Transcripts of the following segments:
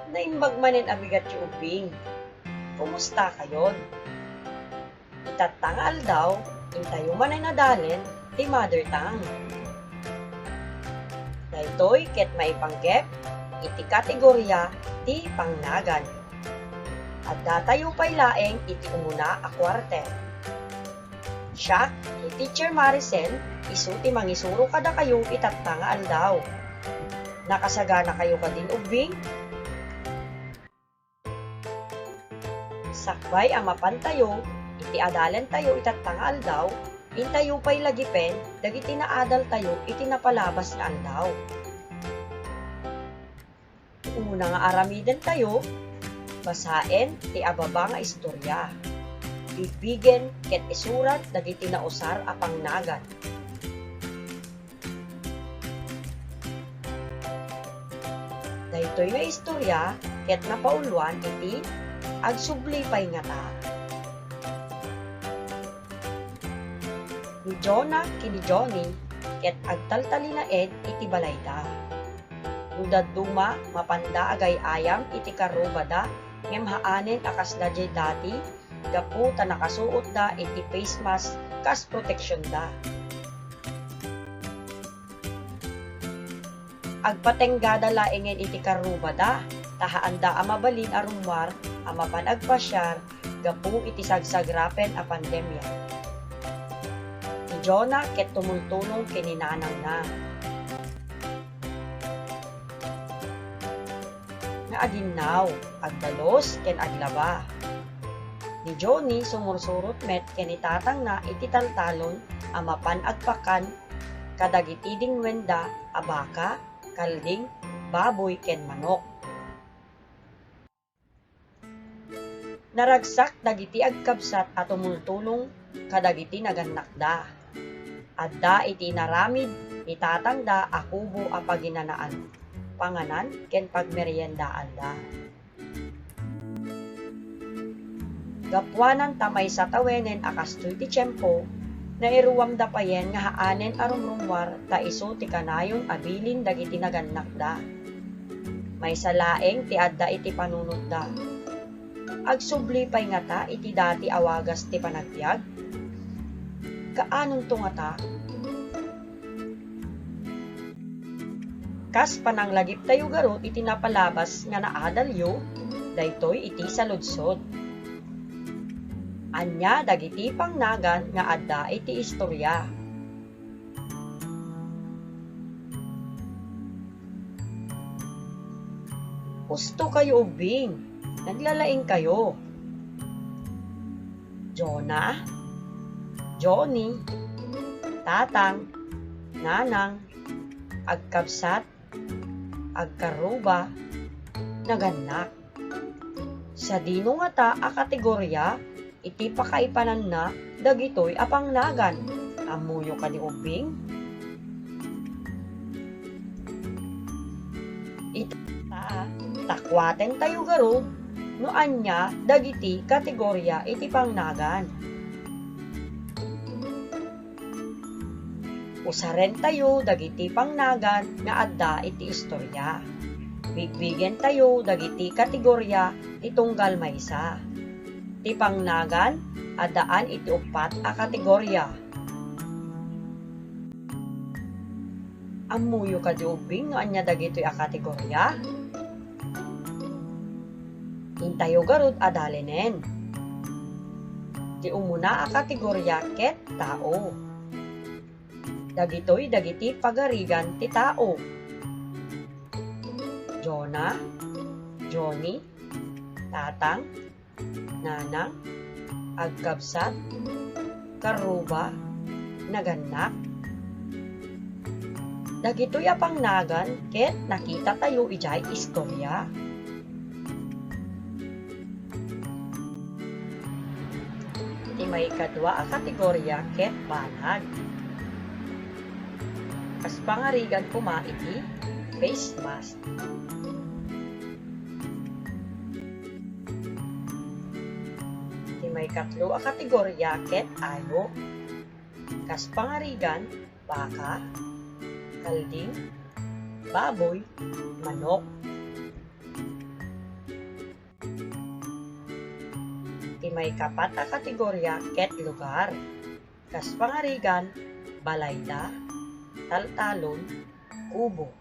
Naimbag manen abigat yu ubing. Kumusta kayon? Itatangal daw, intayo man ay nadalen, ti mother tongue. Daytoy ket maipanggep, iti kategorya ti pangnagan. At datayo pay laeng iti umuna a kwarter. Siya, ni Teacher Maricel, isu ti mangisuro kada kayo itatangal daw. Nakasagana kayo kadin ubing? Sakbay ang mapantayo, iti adalan tayo itatangal daw, intayo pay lagipen, dagiti naadal tayo iti napalabas nga aldaw. Una nga aramiden tayo, basaen ti ababa nga istorya. Bigbigen ket isurat dagiti nausar a pangnagan. Daytoy nga istorya ket napauluan iti agsubli pay nga ta. Ni Jonah kini Johnny ket agtaltali na ed iti balayda. Udad duma mapanda agay ayam iti karubada ngem haanen akas da jay dati gapu ta nakasuot da iti face mask kas proteksyon da. Agpatenggada laengen iti karubada tahaanda a mabalin a rumwar a mapanagpasyar gapu iti sagsagrapen a pandemya. Ni Jonah ket tumultunong kininanang na. Nga aginnaw, agdalos ken aglaba. Ni Johnny sumursurot met ken itatang na iti taltalon a mapan agpakan kadagiti dingwenda a baka, kalding, baboy ken manok. Naragsak dagiti agkabsat at tumultulong kadagiti nagannakda. Adda iti naramid itatangda a kubo a paginanaan, panganan ken pagmeryendaan da. Gapwanan tamay sa tawenen akastoy ti tiyempo, na iruwam da payen nga haanen arumrumwar ta iso ti kanayon abilin dagiti nagannakda. May salaeng ti adda iti panunod da. Agsubli pay nga ta iti dati awagas ti panagbiag. Kaanon to nga ta? Kas pananglagip tayo garot iti napalabas nga naadalyo, daytoy iti saludsod. Anya dagiti pangnagan nga adda iti istorya. Gusto kayo ubing, naglalaing kayo. Jonah, Johnny, tatang, nanang, agkabsat, agkaruba, nagannak. Sa dino nga ta a kategorya, iti pakaipanan na dagitoy a pangnagan. Amuyo ka ni ubing? Ito ta, takwaten tayo garod, no anya dagiti kategorya iti pangnagan. Usaren tayo dagiti pangnagan nga adda iti istorya. Bigbigen tayo dagiti kategorya itunggal maysa. Ti pangnagan adaan iti upat a kategorya. Amuyo ka di ubing no anya dagitoy a kategorya? Intayo garud adalenen. Ti umuna a kategorya ket tao. Dagitoy dagiti pagarigan ti tao. Jonah, Johnny, tatang, nanang, agkabsat, karuba, nagannak. Dagitoy a pangnagan ket nakita tayo ijay istorya. Iti may kadwa a kategorya ket banag. As pangarigan kuma iti face mask. Iti may katlo a kategorya ket ayo. Kas pangarigan, baka, kalding, baboy, manok. may kapat a kategorya ket lugar. Kas pangarigan, balayda, taltalon, kubo.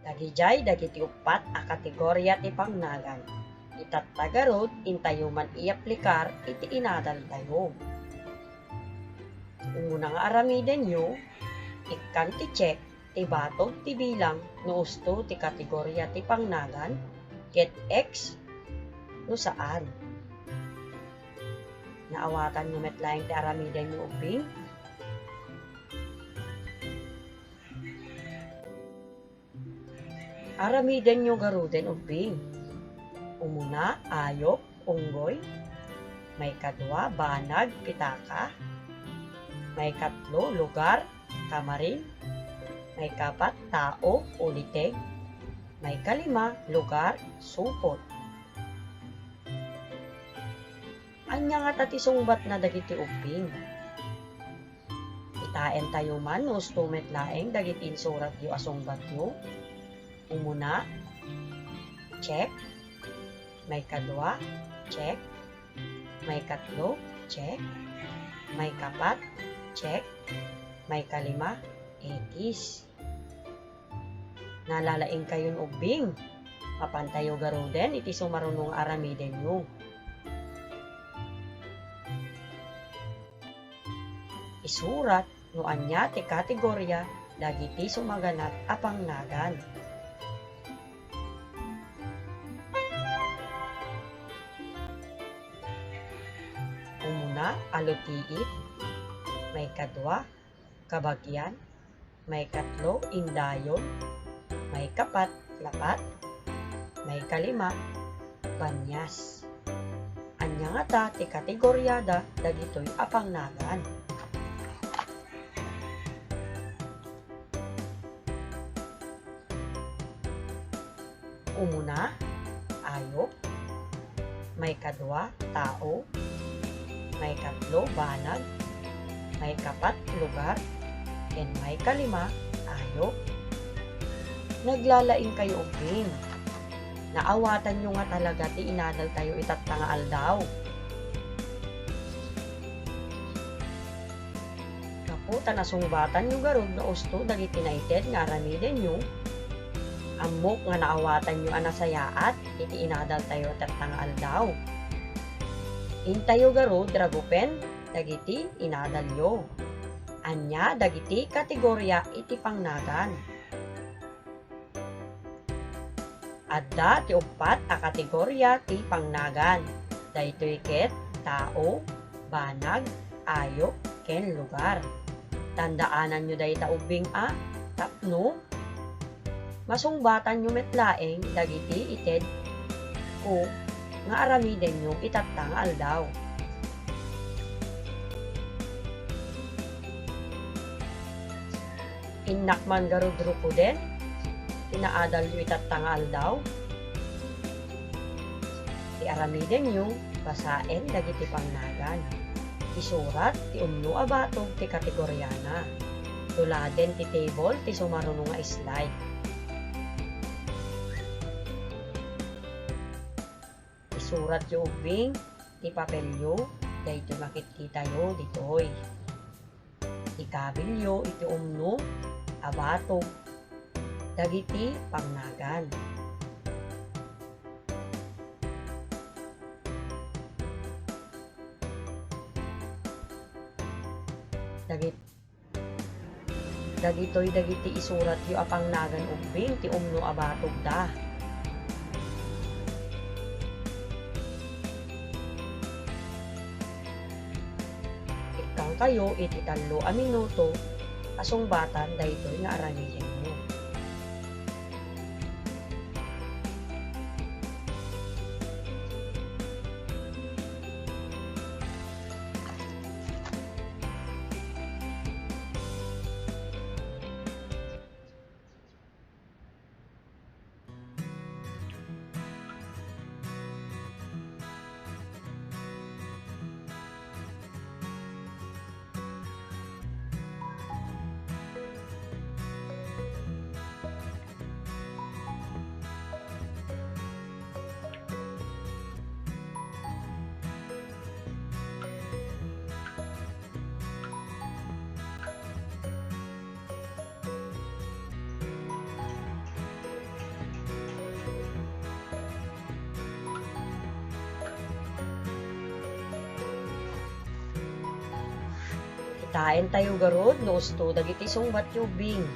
Dagijay dagiti upat a kategorya ti pangnagan. Itattagarod intayuman iaplikar iti inadal tayo. Unang aramiden nyo, ikkan ti check ti batog ti bilang no usto ti kategorya ti pangnagan ket X no saan. Naawatan nyo metlaeng ti aramiden nyo ubing. Aramiden nyo garuden ubing. Umuna, ayok, unggoy. May kadwa, banag, pitaka. May katlo, lugar, kamarin. May kapat, tao, ulitig. May kalima, lugar, supot. Anya nga tati sungbat na dagiti ubing. Itaen tayo man no stumet laeng dagiti insurat yu asungbat yu. Umuna, check. May kadwa, check. May katlo, check. May kapat, check. May kalima, etis. Nalalaing kayon ubing. Mapantayo garuden iti sumarunong aramiden nyo. Isurat no anya ti kategorya dagiti sumaganat a pangnagan. Umuna, alutiit. May kadwa, kabagyan. May katlo, indayon. May kapat, lapat. May kalima, banyas. Anya nga ta ti kategoryada dagitoy a pangnagan. Umuna, ayok. May kadwa, tao. May katlo, banag. May kapat, lugar. And may kalima, ayok. Naglalaing kayo ubing. Naawatan nyo nga talaga ti inadal tayo itattanga aldaw. Kaputa na sungbatan nyo garod na usto dagiti naited nga aramiden nyo. Amok nga naawatan nyo anasayaat iti inadal tayo itattanga aldaw. Intayo garod dragupen dagiti inadal yo. Anya dagiti kategorya iti pangnagan. Adda ti upat a kategorya ti pangnagan. Daytoy ket tao, banag, ayok, ken lugar. Tandaanan nyo dayta ubing a tapno. Masungbatan nyo metlaeng dagiti ited ko nga aramiden nyo itattang aldaw. Innakman garudro ko den, tinaadal yu itattang aldaw. Ti aramiden nyo, basaen dagiti pangnagan. Isurat ti umno a batog ti kategoryana. Tuladen ti table ti sumarunong nga slide. Isurat yu ubing ti papelyo, daytoy makikita yo ditoy. Ikabilyo iti umno a batog dagiti pangnagan. Dagitoy dagiti isurat yu a pangnagan ubing ti umno a batog da. Ikang kayo iti 3 a minuto asungbatan daytoy nga aramiden mo. Itaen tayo garod no usto dagiti sungbat yu Bing.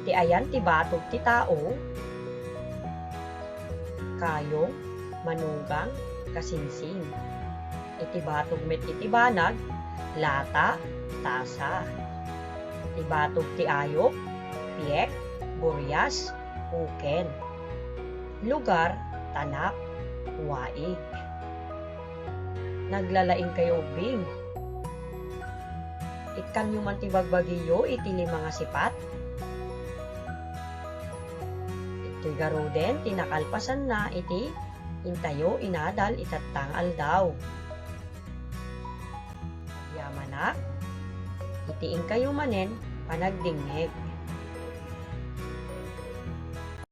Ti ayan ti batog ti tao, kayong, manugang, kasinsing. Iti batog met iti banag, lata, tasa. Iti batog ti ayop, piyek, buryas, uken. Lugar, tanak, waig. Naglalaing kayo Bing. Itkan nyo man ti bagbagiyo iti lima nga sipat. Ito'y garoden, tinakalpasan na iti intayo inadal itattangal daw. Yamanak, itiin kayo manen panagdingeg.